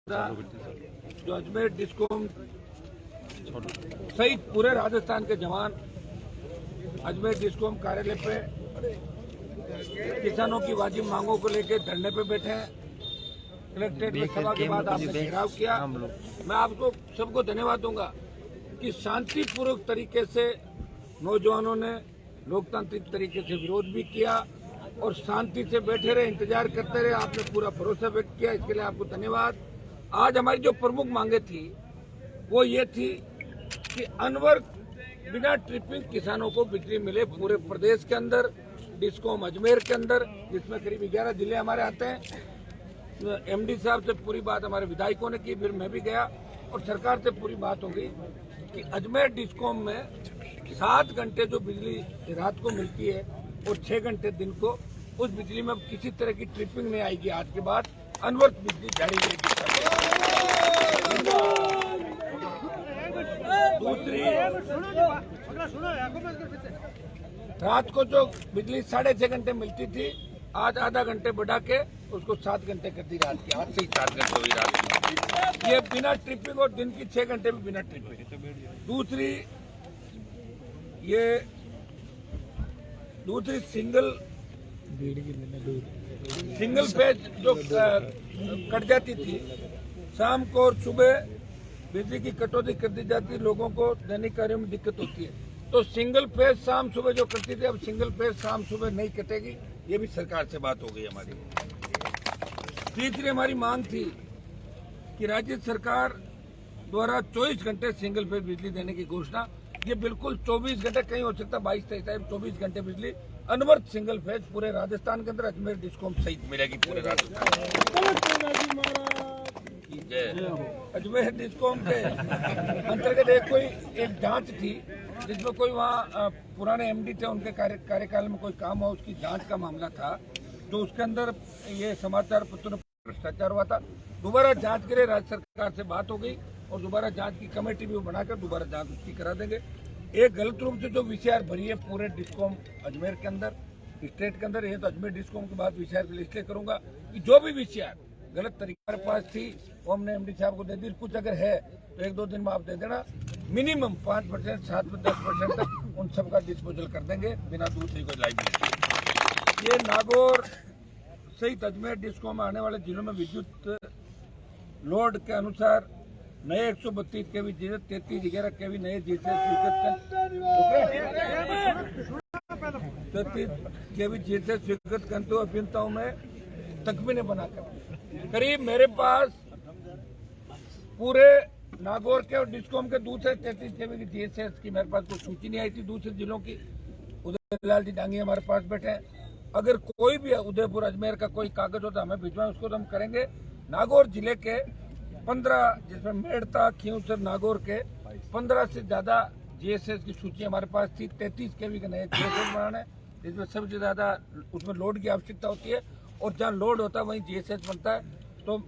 जो अजमेर डिस्कॉम सहित पूरे राजस्थान के जवान अजमेर डिस्कॉम कार्यालय पे किसानों की वाजिब मांगों को लेकर धरने पे बैठे हैं। कलेक्ट्रेट में सभा के बाद आपने घेराव किया। मैं आपको सबको धन्यवाद दूंगा कि शांतिपूर्वक तरीके से नौजवानों ने लोकतांत्रिक तरीके से विरोध भी किया और शांति से बैठे रहे, इंतजार करते रहे। आपने पूरा भरोसा व्यक्त किया, इसके लिए आपको धन्यवाद। आज हमारी जो प्रमुख मांगे थी वो ये थी कि अनवर बिना ट्रिपिंग किसानों को बिजली मिले पूरे प्रदेश के अंदर, डिस्कॉम अजमेर के अंदर, जिसमें करीब 11 जिले हमारे आते हैं। एमडी साहब से पूरी बात हमारे विधायकों ने की, फिर मैं भी गया और सरकार से पूरी बात हो गई कि अजमेर डिस्कॉम में 7 घंटे जो बिजली रात को मिलती है और 6 घंटे दिन को, उस बिजली में अब किसी तरह की ट्रिपिंग नहीं आएगी। आज के बाद अनवर बिजली जारी रहेगी। दूसरी, रात को जो बिजली 6.5 घंटे मिलती थी, आज आधा घंटे बढ़ा के उसको 7 घंटे कर दी रात की। आज से ही 7 घंटे हुई रात की, ये बिना ट्रिपिंग, और दिन की 6 घंटे भी बिना ट्रिपिंग। दूसरी सिंगल पेज जो कट जाती थी शाम को और सुबह, बिजली की कटौती कर दी जाती, लोगों को दैनिक कार्यों में दिक्कत होती है। तो सिंगल पेज शाम सुबह जो कटती थी, अब सिंगल पेज शाम सुबह नहीं कटेगी। ये भी सरकार से बात हो गई हमारी। तीसरी हमारी मांग थी कि राज्य सरकार द्वारा 24 घंटे सिंगल पेज बिजली देने की घोषणा। ये बिल्कुल 24 घंटे कहीं हो सकता, 22-23 24 घंटे बिजली अनवर सिंगल फेज पूरे राजस्थान के अंदर अजमेर डिस्कॉम सहित मिलेगी पूरे राजस्थान। अजमेर डिस्कॉम के अंतर्गत एक जांच थी जिसमें कोई वहाँ पुराने एमडी थे, उनके कार्यकाल में कोई काम हुआ, उसकी जांच का मामला था। जो उसके अंदर ये समाचार पत्रों में भ्रष्टाचार हुआ था। दोबारा जांच के लिए राज्य सरकार से बात हो गई और दोबारा जांच की कमेटी भी बनाकर दोबारा जांच उसकी करा देंगे। एक गलत रूप से जो वीसीआर भरी है पूरे डिस्कॉम अजमेर के अंदर, स्टेट के अंदर, ये तो अजमेर डिस्कॉम के बाद वीसीआर के लिए इसलिए करूंगा कि जो भी वीसीआर गलत तरीके हमारे पास थी वो हमने एमडी साहब को दे दी। कुछ अगर है तो 1-2 दिन में आप दे देना। मिनिमम 5%, 7-10% तक उन सब का डिस्पोजल कर देंगे बिना दूसरी कोई लाइबिलिटी। ये नागौर सहित अजमेर डिस्कॉम में आने वाले जिलों में विद्युत लोड के अनुसार नए 132 केवी जीरो 33 केवी नए जीएसएस स्वीकृत करते हुए अभियंताओं में तकमीने बनाकर करीब मेरे पास पूरे नागौर के और डिस्कॉम के दूसरे 33 केवी की जीएसएस की मेरे पास कोई सूची नहीं आई थी दूसरे जिलों की। उदयलाल जी डांगी हमारे पास बैठे हैं। अगर कोई भी उदयपुर अजमेर का कोई कागज होता हमें भिजवाएं, उसको तो हम करेंगे। नागौर जिले के 15, जिसमें मेड़ता, खींवसर, नागौर के 15 से ज्यादा जीएसएस की सूची हमारे पास थी। 33 केवी के नए जीएसएस बनाने, जिसमें सबसे ज्यादा उसमें लोड की आवश्यकता होती है और जहाँ लोड होता है वहीं जीएसएस बनता है। तो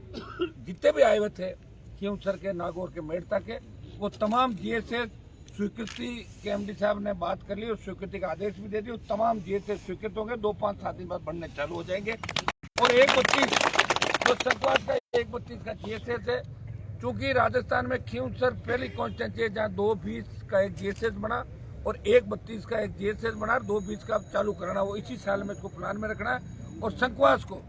जितने भी आए हुए थे खींवसर के, नागौर के, मेड़ता के, वो तमाम जीएसएस स्वीकृति के एमडी साहब ने बात कर ली और स्वीकृति का आदेश भी दे दिया। तमाम जीएसएस स्वीकृत होंगे, 2-5-7 दिन बाद बनने चालू हो जाएंगे। और 132 जो संकवाद का 132 का जीएसएस है, चूंकि राजस्थान में खींवसर पहली कॉन्स्टिट्यूंसी है जहाँ 220 का एक जीएसएस बना और 132 का एक जीएसएस बना, 220 का चालू कराना, वो इसी साल में इसको प्लान में रखना है। और संकवास को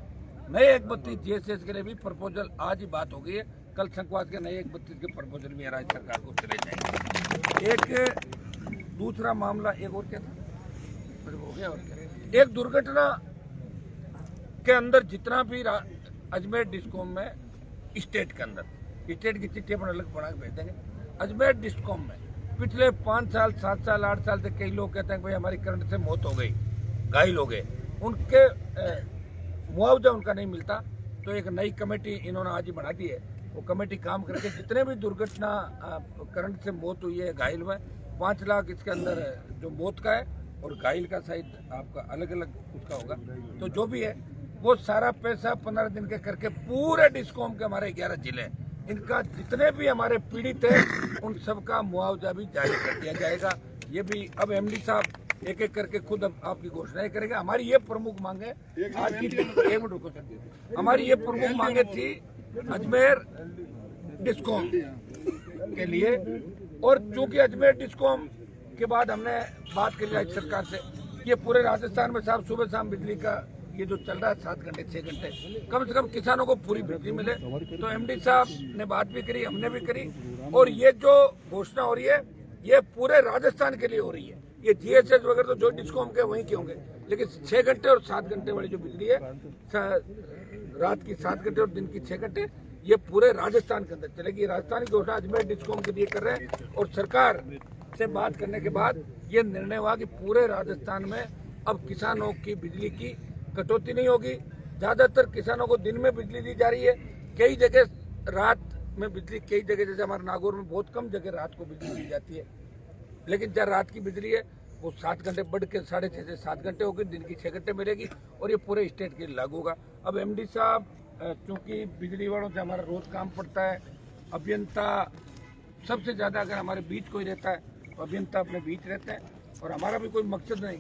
नए 132 जीएसएस के लिए भी प्रपोजल आज ही बात हो गई है। कल संकवास के नए 132 के प्रपोजल भी राज्य सरकार को चले जाएंगे। एक दूसरा मामला, एक और क्या था, हो गया और क्या, एक दुर्घटना के अंदर जितना भी अजमेर डिस्कॉम में स्टेट के अंदर, स्टेट की चिट्ठी अपन अलग बना के भेज देंगे। अजमेर डिस्कॉम में पिछले 5 साल, 7 साल, 8 साल से कई लोग कहते हैं भाई हमारी करंट से मौत हो गई, घायल हो गए, उनके मुआवजा उनका नहीं मिलता। तो एक नई कमेटी इन्होंने आज ही बना दी है। वो कमेटी काम करके जितने भी दुर्घटना करंट से मौत हुई है, घायल हुए, 5 लाख इसके अंदर जो मौत का है और घायल का शायद आपका अलग अलग उसका होगा। तो जो भी है वो सारा पैसा 15 दिन के करके पूरे डिस्कॉम के हमारे 11 जिले, इनका जितने भी हमारे पीड़ित है उन सबका मुआवजा भी जारी कर दिया जाएगा। ये भी अब एमडी साहब एक एक करके खुद अब आपकी घोषणाएं करेंगे। हमारी ये प्रमुख मांगे आज की, एक मिनट रुको सर, हमारी ये प्रमुख मांगे थी अजमेर डिस्कॉम के लिए। और चूंकि अजमेर डिस्कॉम के बाद हमने बात करी राज्य सरकार से, ये पूरे राजस्थान में साहब सुबह शाम बिजली का ये जो चल रहा है 7 घंटे 6 घंटे, कम से कम किसानों को पूरी बिजली मिले। तो एमडी साहब ने बात भी करी, हमने भी करी, और ये जो घोषणा हो रही है ये पूरे राजस्थान के लिए हो रही है। ये जीएसएस वगैरह तो जो डिस्कॉम के वहीं के होंगे, लेकिन 6 घंटे और 7 घंटे वाली जो बिजली है, रात की 7 घंटे और दिन की 6 घंटे, ये पूरे राजस्थान के अंदर चलेगी। राजस्थान की घोषणा अजमेर डिस्कॉम के लिए कर रहे हैं, और सरकार से बात करने के बाद ये निर्णय हुआ कि पूरे राजस्थान में अब किसानों की बिजली की कटौती नहीं होगी। ज्यादातर किसानों को दिन में बिजली दी जा रही है, कई जगह रात में बिजली, कई जगह जैसे हमारे नागौर में बहुत कम जगह रात को बिजली दी जाती है, लेकिन जब रात की बिजली है वो 7 घंटे बढ़ के 6.5 से 7 घंटे होगी, दिन की 6 घंटे मिलेगी, और ये पूरे स्टेट के लिए लागू होगा। अब एमडी साहब चूंकि बिजली वालों से हमारा रोज काम पड़ता है, अभियंता सबसे ज्यादा अगर हमारे बीच कोई रहता है तो अभियंता अपने बीच रहते हैं, और हमारा भी कोई मकसद नहीं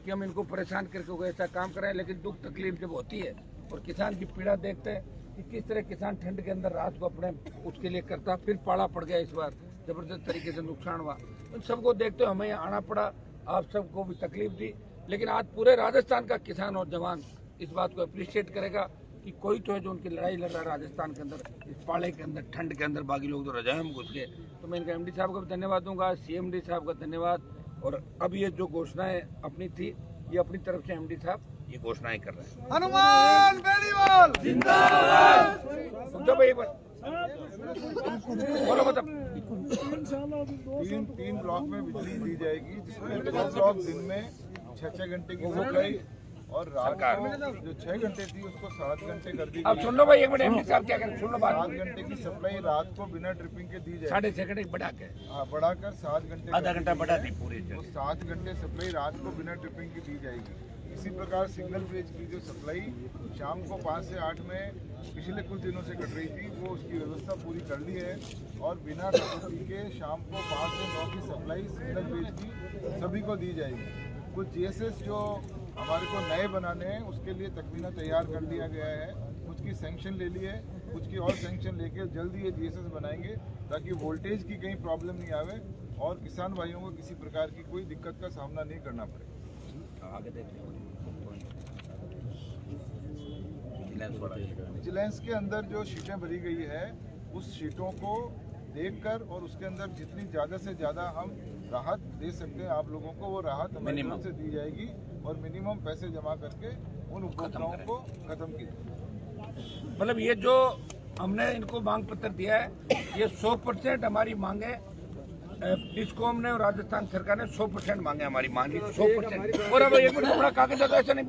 कि हम इनको परेशान करके कोई ऐसा काम कराएं, लेकिन दुख तकलीफ जब होती है और किसान की पीड़ा देखते हैं कि किस तरह किसान ठंड के अंदर रात को अपने उसके लिए करता, फिर पाला पड़ गया, इस बार जबरदस्त तरीके से नुकसान हुआ, उन सबको देखते हुए हमें यहाँ आना पड़ा, आप सबको भी तकलीफ दी। लेकिन आज पूरे राजस्थान का किसान और जवान इस बात को अप्रिशिएट करेगा कि कोई तो है जो उनकी लड़ाई लड़ रहा है राजस्थान के अंदर, इस पाले के अंदर, ठंड के अंदर, बाकी लोग तो रजाई में घुस गए। तो मैं इनका एमडी साहब का भी धन्यवाद दूंगा, सीएमडी साहब का धन्यवाद। और अब ये जो घोषणाएं अपनी थी, ये अपनी तरफ से एमडी साहब ये घोषणाएं कर रहे हैं। हनुमान बेनीवाल जिंदाबाद। बोलो मतलब 3 ब्लॉक में बिजली दी जाएगी, जिसमें 2 ब्लॉक दिन में 6 घंटे की सप्लाई, और रात को जो 6 घंटे थी उसको 7 घंटे कर दी। अब सुन लो भाई, एक मिनट एमडी साहब क्या करें, सुन लो बात। 7 घंटे की सप्लाई रात को बिना ट्रिपिंग के दी जाएगी, 6.5 घंटे बढ़ा के, हाँ बढ़ाकर 7 घंटे, आधा घंटा बढ़ा दी पूरी। तो 7 घंटे सप्लाई रात को बिना ट्रिपिंग की दी जाएगी। इसी प्रकार सिंगल फेज की जो सप्लाई शाम को 5 से 8 में पिछले कुछ दिनों से कट रही थी, वो उसकी व्यवस्था पूरी कर ली है, और बिना कटौती के शाम को 5 से 9 की सप्लाई सिंगल फेज की सभी को दी जाएगी। कुछ जीएसएस जो हमारे को नए बनाने हैं उसके लिए तकमीना तैयार कर दिया गया है, कुछ की सैंक्शन ले ली है, कुछ की और सैंक्शन लेके जल्दी ये जीएसएस बनाएंगे, ताकि वोल्टेज की कहीं प्रॉब्लम नहीं आवे और किसान भाइयों को किसी प्रकार की कोई दिक्कत का सामना नहीं करना पड़े। विजिलेंस के अंदर जो शीटें भरी गई है, उस शीटों को देखकर और उसके अंदर जितनी ज़्यादा से ज़्यादा हम राहत दे सकते हैं आप लोगों को, वो राहत हमारी तरफ से दी जाएगी, और मिनिमम पैसे जमा करके उन उपभोक्ताओं को खत्म की। मतलब ये जो हमने इनको मांग पत्र दिया है, ये 100% हमारी मांगे, डिस्कॉम ने और राजस्थान सरकार ने 100% मांगे, हमारी मांगी 100%। और अब एक मिनट, कागज ऐसा नहीं